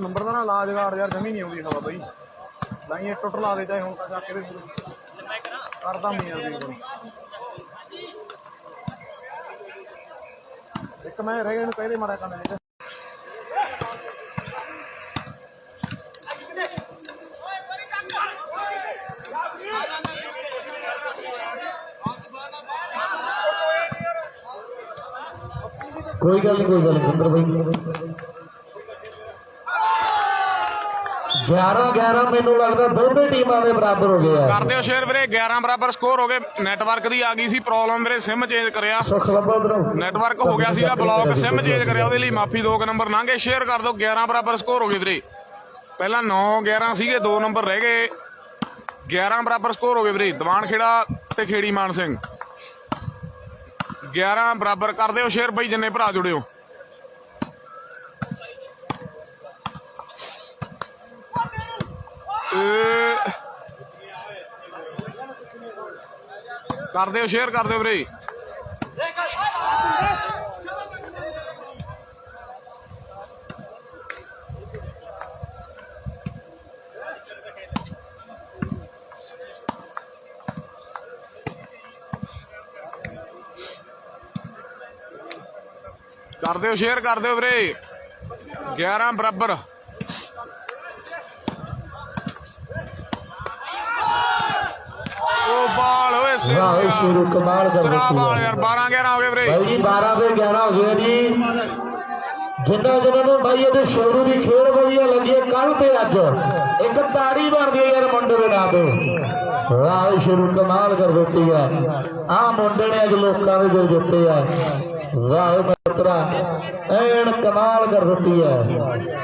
ਨੰਬਰ ਦਾ ਨਾ ਲਾ ਜਗਾੜ ਯਾਰ ਜਮੀ ਨਹੀਂ ਆਉਂਦੀ ਹਵਾ ਬਈ ਲਾਈ ਇਹ ਟੁੱਟ ਲਾ ਦੇ ਚਾਹੇ ਹੁਣ ਤਾਂ ਜਾ ਕੇ ਕਰਦਾ ਮੀਆਂ ਦੀ ਕੋਲ ਇੱਕ ਮੈਂ ਰਹਿ ਗਿਆ ਨੂੰ ਕਹਿੰਦੇ ਮਾੜਾ ਕੰਮ ਨਹੀਂ ਕੋਈ ਗੱਲ ਨਹੀਂ ਸੁੰਦਰ ਬਾਈ 11-11 ਮੈਨੂੰ ਲੱਗਦਾ ਦੋਨੇ ਟੀਮਾਂ ਦੇ ਬਰਾਬਰ ਹੋ ਗਏ ਆ ਕਰਦੇ ਹੋ ਸ਼ੇਅਰ ਵੀਰੇ 11 ਬਰਾਬਰ ਸਕੋਰ ਹੋ ਗਏ ਨੈਟਵਰਕ ਦੀ ਆ ਗਈ ਸੀ ਪ੍ਰੋਬਲਮ ਵੀਰੇ ਸਿਮ ਚੇਂਜ ਕਰਿਆ ਸੁਖ ਲੱਭਾ ਉਧਰੋਂ ਨੈਟਵਰਕ ਹੋ ਗਿਆ ਸੀਗਾ ਬਲੌਕ ਸਿਮ ਚੇਂਜ ਕਰਿਆ ਉਹਦੇ ਲਈ ਮਾਫੀ 2 ਨੰਬਰ ਲੰਘੇ ਸ਼ੇਅਰ ਕਰ ਦਿਓ 11 ਬਰਾਬਰ ਸਕੋਰ ਹੋ ਗਏ ਵੀਰੇ ਪਹਿਲਾਂ 9-11 ਸੀਗੇ 2 ਨੰਬਰ ਰਹਿ ਗਏ 11 ਬਰਾਬਰ ਸਕੋਰ ਹੋ ਗਏ ਵੀਰੇ ਦੀਵਾਨ ਖੇੜਾ ਤੇ ਖੇੜੀ ਮਾਨ ਸਿੰਘ 11 ਬਰਾਬਰ ਕਰ ਦਿਓ ਸ਼ੇਅਰ ਬਈ ਜਿੰਨੇ ਭਰਾ ਜੁੜਿਓ ਕਰ ਦਿਓ ਸ਼ੇਅਰ ਕਰ ਦਿਓ ਵੀਰੇ ਕਰ ਦਿਓ ਸ਼ੇਅਰ ਕਰ ਦਿਓ ਵੀਰੇ 11 ਬਰਾਬਰ ਉਹ ਬਾਲ ਹੋਏ ਵਾਹ ਸ਼ੁਰੂ ਕਮਾਲ ਕਰ ਦਿੱਤੀ ਬਾਲ ਯਾਰ 12-11 ਹੋ ਗਏ ਵੀਰੇ ਬਾਈ ਜੀ 12 ਤੇ 11 ਹੋ ਗਏ ਜੀ ਜਿਨ੍ਹਾਂ ਨੂੰ ਬਾਈ ਇਹਦੇ ਸ਼ੋਰੂ ਦੀ ਖੇਡ ਵਧੀਆ ਲੱਗੀ ਕੱਲ ਤੇ ਅੱਜ ਇੱਕ ਤਾੜੀ ਬਣਦੀ ਹੈ ਯਾਰ ਮੁੰਡੇ ਦੇ ਨਾਂ ਤੇ ਵਾਹ ਸ਼ੁਰੂ ਕਮਾਲ ਕਰ ਦਿੱਤੀ ਹੈ ਆ ਮੁੰਡੇ ਨੇ ਅੱਜ ਲੋਕਾਂ ਦੇ ਦਿਲ ਜਿੱਤੇ ਆ ਵਾਹ ਮਿੱਤਰਾ ਐਨ ਕਮਾਲ ਕਰ ਦਿੱਤੀ ਹੈ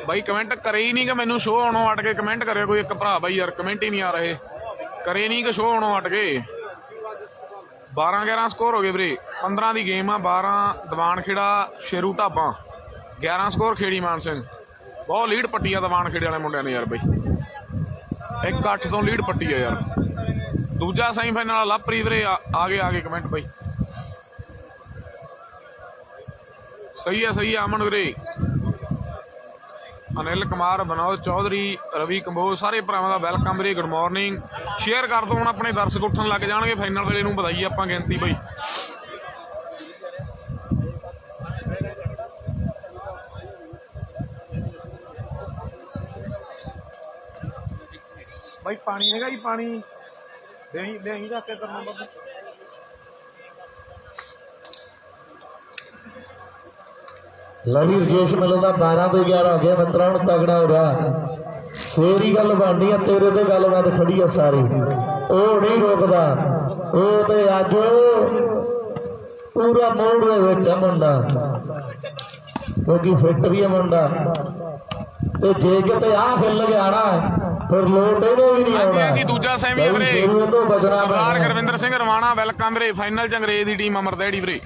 ਬਾਈ ਕਮੈਂਟ ਕਰੇ ਹੀ ਨਹੀਂ ਕਿ ਮੈਨੂੰ ਸ਼ੋਅ ਆਉਣੋਂ ਹਟ ਕੇ ਕਮੈਂਟ ਕਰਿਓ ਕੋਈ ਇੱਕ ਭਰਾ ਬਾਈ ਯਾਰ ਕਮੈਂਟ ਹੀ ਨਹੀਂ ਆ ਰਹੇ ਕਰੇ ਨਹੀਂ ਕਿ ਸ਼ੋਅ ਆਉਣੋਂ ਹਟ ਕੇ 12-11 ਸਕੋਰ ਹੋ ਗਏ ਵੀਰੇ 15 ਦੀ ਗੇਮ ਆ 12 ਦੀਵਾਨ ਖੇੜਾ ਸ਼ੇਰੂ ਢਾਬਾ 11 ਸਕੋਰ ਖੇੜੀ ਮਾਨ ਸਿੰਘ ਬਹੁਤ ਲੀਡ ਪੱਟੀ ਆ ਦੀਵਾਨ ਖੇੜੇ ਵਾਲੇ ਮੁੰਡਿਆਂ ਨੇ ਯਾਰ ਬਾਈ 1-8 ਤੋਂ ਲੀਡ ਪੱਟੀ ਆ ਯਾਰ ਦੂਜਾ ਸੈਮੀਫਾਈਨਲ ਵਾਲਾ ਲਵਪ੍ਰੀਤ ਵੀਰੇ ਆ ਗਏ ਕਮੈਂਟ ਬਾਈ ਸਹੀ ਹੈ ਅਮਨ ਵੀਰੇ ਅਨਿਲ ਕੁਮਾਰ ਬਨੋਦ ਚੌਧਰੀ ਰਵੀ ਕੰਬੋਜ ਸਾਰੇ ਭਰਾਵਾਂ ਦਾ ਵੈਲਕਮ ਵੀਰੇ ਗੁੱਡ ਮਾਰਨਿੰਗ ਸ਼ੇਅਰ ਕਰ ਦਿਓ ਹੁਣ ਆਪਣੇ ਦਰਸ਼ਕ ਉੱਠਣ ਲੱਗ ਜਾਣਗੇ ਫਾਈਨਲ ਵੇਲੇ ਨੂੰ ਵਧਾਈ ਆਪਾਂ ਗਿਣਤੀ ਬਾਈ ਬਾਈ ਪਾਣੀ ਹੈਗਾ ਜੀ ਪਾਣੀ ਲਿਆਈ ਜਾ ਕੇ ਕਰਨਾ ਬਾਬੂ ਲਵੀ ਰਜੇਸ਼ ਮੈਨੂੰ ਤਾਂ 12 ਤੇ 11 ਹੋ ਗਿਆ ਮਿੱਤਰਾਂ ਨੂੰ ਤਗੜਾ ਹੋ ਰਿਹਾ ਫੇਰ ਹੀ ਗੱਲ ਬਣਨੀ ਆ ਤੇਰੇ ਤੇ ਗੱਲਬਾਤ ਖੜੀ ਆ ਸਾਰੀ ਉਹ ਨਹੀਂ ਰੁਕਦਾ ਉਹ ਤੇ ਅੱਜ ਪੂਰਾ ਮੋੜ ਦੇ ਵਿੱਚ ਆ ਮੁੰਡਾ ਕਿਉਂਕਿ ਫਿੱਟ ਵੀ ਆ ਮੁੰਡਾ ਤੇ ਜੇ ਕਿਤੇ ਆ ਖਿੱਲ ਗਿਆ ਨਾ ਫਿਰ ਲੋਟ ਇਹਨੇ ਵੀ ਨਹੀਂ ਆਉਣਾ ਜੀ ਦੂਜਾ ਸੈਮੀ ਵੀਰੇ ਸਰਦਾਰ ਗੁਰਵਿੰਦਰ ਸਿੰਘ ਰਵਾਣਾ ਵੈਲਕਮ ਵੀਰੇ ਫਾਈਨਲ ਚ ਅੰਗਰੇਜ਼ ਦੀ ਟੀਮ ਅਮਰਦੇੜੀ ਵੀਰੇ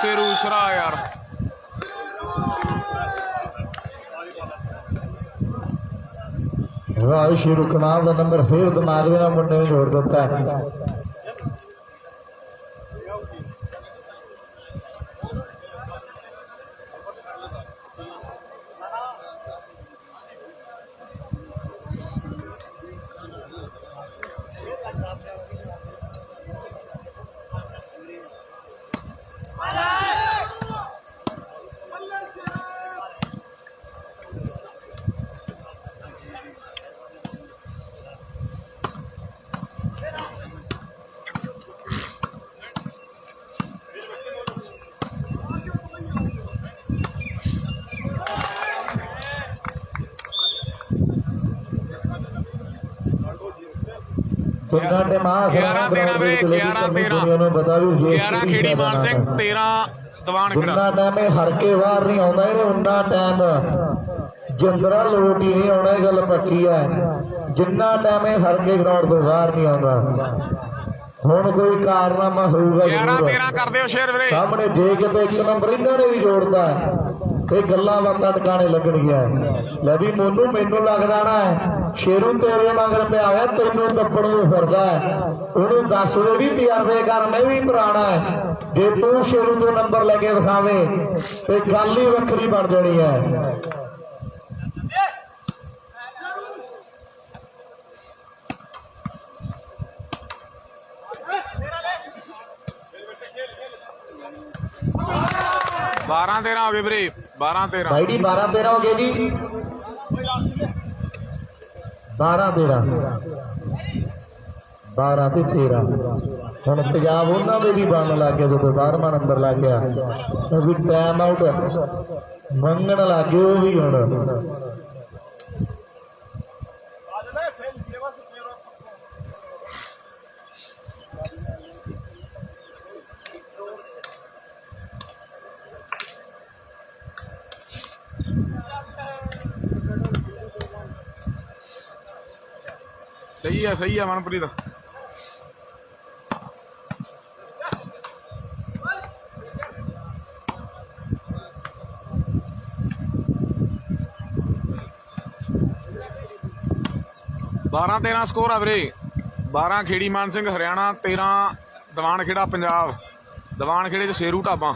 शेरू सरा यार। वाह शेरू कनाल का नंबर फिर दिमाग के मुंडे में जोड़ देता है। ग्यारह तेरह वीरे 11 खेड़ी मान सिंह 13 दवान खेड़ा। जिन्ना टाइम हर के बाहर नहीं आता उन्ना टाइम जिंदरा लोट ही नहीं आना, गल पक्की है। जिन्ना टाइम हर के ग्राउंड तो बाहर नहीं आता हुण कोई कारनामा होगा 11-13 कर दिओ शेर वीरे। सामने जे किते एक नंबर इन्होंने भी जोड़ता है ते गल्लां बातां टकाने लगणगियां। लै भी मोनू मैनू लगदा ना शेरू तेरे मगर पिया होया तैनू दब्बण नूं फिरदा है। ओनू दस दे भी तजर्बे कर, मैं भी पुराना है। जे तू शेरू तो नंबर लैके विखावे ते गल ही वक्खरी बन जानी है। बारह 13 हो गए वीरे 12-13 भाई जी 12-13 हो गए जी 12-13 12-13 ਹੁਣ ਪੰਜਾਬ ਉਹਨਾਂ ਦੇ ਵੀ ਬਣਨ ਲੱਗ ਗਿਆ। ਜਦੋਂ 12ਵਾਂ ਨੰਬਰ ਲੱਗ ਗਿਆ ਉਹ ਵੀ ਟਾਈਮ ਆਊਟ ਮੰਗਣ ਲੱਗ ਗਏ ਉਹ ਵੀ ਹੁਣ। सही है मनप्रीत। बारह 13 स्कोर है वीरे। 12 खेड़ी मान सिंह हरियाणा, 13 दवान खेड़ा पंजाब। दवान खेड़े च शेरू ढाबा।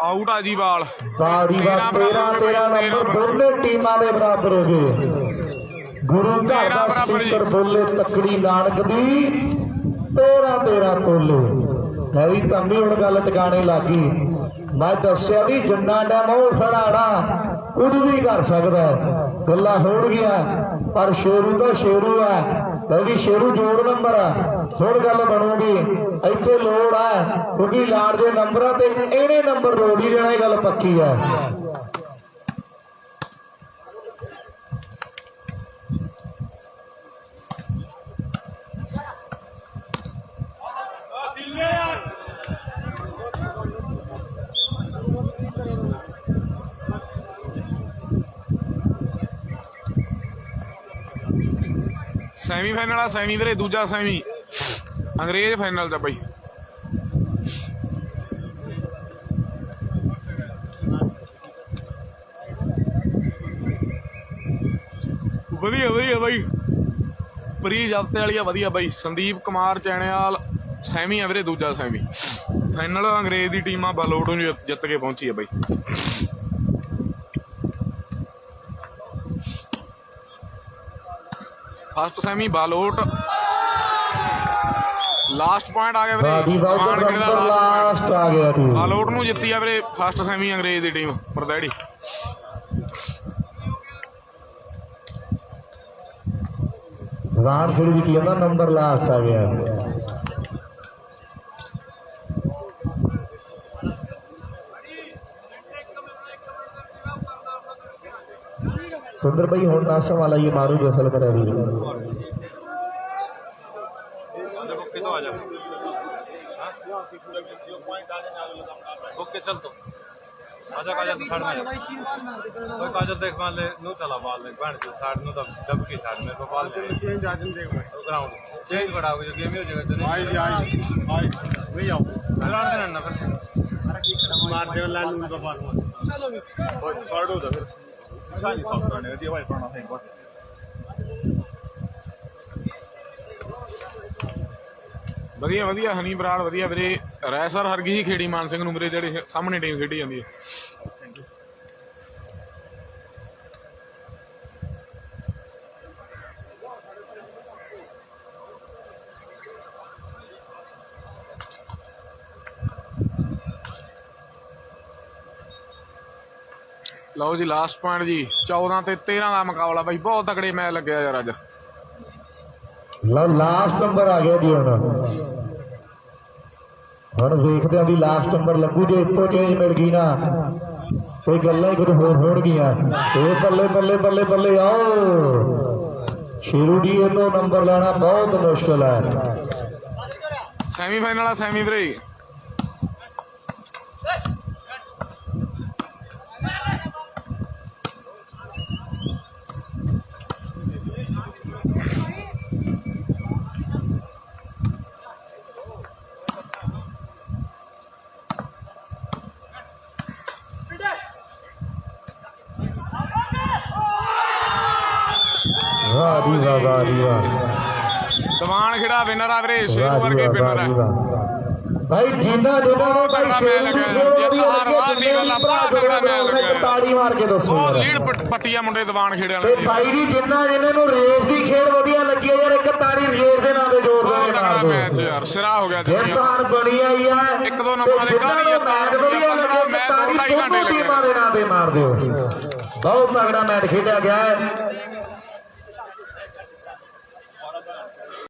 आउट आ जी बाल 13-13 नंबर दोनों टीमां दे बराबर हो गए। गुरु घर दा स्पीकर बोले तकड़ी नानक दी 13-13 तोले। मैं भी तंबी हुण गल टकाने लगी। मैं दस्या भी जिन्ना टाइम वो खड़ाना कुछ भी कर सकता है। गल्लां हो गया पर शेरू तो शेरू है। क्योंकि शेरू जोड़ नंबर है। हुण गल बनूगी इत्थे लोड़ है क्योंकि लाड़ के नंबरां ते इहने नंबर रोड़ ही देना, गल पक्की है। सैमीफाइनल आ सैमी वीरे दूजा सैमी अंग्रेज फाइनल च बई। वधिया वधिया बई प्री जफ्ते वाली वधिया बई। संदीप कुमार चैणेवाल सैमी है वीरे दूजा सैमी। फाइनल अंग्रेज की टीम बालोट नूं जित के पहुंची है बई। फर्स्ट सैमी बालोट लास्ट पॉइंट आ गया वीरे। लास्ट आ गया बालोट नूं जित्ती है वीरे फर्स्ट सैमी अंग्रेज की टीम परदैड़ी। रान खेड़ी की टीम का नंबर लास्ट आ गया। सुंदर भाई हुण नासम वाला ये मारू जसल करे दी ओके चल तो आजा काजल तो साइड में कोई काजल देख मान ले नो चला बाल ले बहन के साइड नो तब दब की साइड में तो बाल चेंज आजन देख ग्राउंड चेंज बढ़ाओ जो गेम हो जाएगा तो आई वही आओ लाड़ देना ना फिर मार दे लाल उन का बाल चलो भी पढ़ो तो फिर खाली सब करने दिए भाई पढ़ना है बस ਵਧੀਆ ਵਧੀਆ ਹਨੀ ਬਰਾੜ ਵਧੀਆ ਵੀਰੇ ਰੈਸਰ ਹਰ ਗਈ ਖੇੜੀ ਮਾਨ ਸਿੰਘ ਨੂੰ ਵੀਰੇ ਜਿਹੜੇ ਸਾਹਮਣੇ ਟੀਮ ਖੇਡੀ ਜਾਂਦੀ ਹੈ ਲਓ ਜੀ ਲਾਸਟ ਪੁਆਇੰਟ ਜੀ 14 ਤੇ 13 ਦਾ ਮੁਕਾਬਲਾ ਬਾਈ ਬਹੁਤ ਤਕੜੇ ਮੈਚ ਲੱਗਿਆ ਯਾਰ ਅੱਜ ਲਓ ਲਾਸਟ ਨੰਬਰ ਆ ਗਿਆ ਜੀ ਹੁਣ ਵੇਖਦੇ ਆ ਵੀ ਲਾਸਟ ਨੰਬਰ ਲੱਗੂ ਜੇ ਇੱਥੋਂ ਚੇਂਜ ਮਿਲ ਗਈ ਨਾ ਕੋਈ ਗੱਲਾਂ ਹੀ ਕੁਝ ਹੋਰ ਹੋਣਗੀਆਂ ਇਹ ਬੱਲੇ ਬੱਲੇ ਬੱਲੇ ਬੱਲੇ ਆਓ ਸ਼ੇਰੂ ਜੀ ਇਹ ਤੋਂ ਨੰਬਰ ਲੈਣਾ ਬਹੁਤ ਮੁਸ਼ਕਲ ਹੈ ਸੈਮੀਫਾਈਨਲ ਵਾਲਾ ਸੈਮੀ ਵੀਰੇ ਵਾਹ ਜੀ ਵਾਹ ਵਾਹ ਜੀ ਵਾਹ ਦੀਵਾਨ ਖੇੜਾ ਵਿਨਰ ਆ ਵੀਰੇ ਸ਼ੇਰੂ ਵਰਗੇ ਵਿਨਰ ਆ ਭਾਈ ਜਿੰਨਾ ਜਿੰਨਾ ਨੂੰ ਭਾਈ ਸ਼ੇਰੂ ਦੀ ਤਾੜੀ ਮਾਰ ਕੇ ਦੱਸੋ ਬਹੁਤ ਲੀਡ ਪੱਟੀਆ ਮੁੰਡੇ ਦੀਵਾਨ ਖੇੜੇ ਤੇ ਵਾਲੇ ਭਾਈ ਜੀ ਜਿੰਨਾ ਜਿੰਨੇ ਨੂੰ ਰੇਸ ਦੀ ਖੇਡ ਵਧੀਆ ਲੱਗੀ ਹੈ ਯਾਰ ਇੱਕ ਤਾੜੀ ਰੇਸ ਦੇ ਨਾਂ ਤੇ ਜੋਰ ਬਹੁਤ ਦੇ ਤਕੜਾ ਮਾਰ ਦਿਓ ਮੈਚ ਯਾਰ ਸਿਰਾ ਹੋ ਗਿਆ ਜੀ ਜਿੰਦਾਰ ਬਣੀ ਆਈ ਆ ਇੱਕ ਦੋ ਨੰਬਰਾਂ ਦੇ ਜਿੰਨਾ ਨੂੰ ਮੈਚ ਵਧੀਆ ਲੱਗੇ ਤਾੜੀ ਦੋਨੋਂ ਟੀਮਾਂ ਦੇ ਨਾਂ ਤੇ ਮਾਰ ਦਿਓ ਬਹੁਤ ਤਗੜਾ ਮੈਚ ਖੇਡਿਆ ਗਿਆ ਹੈ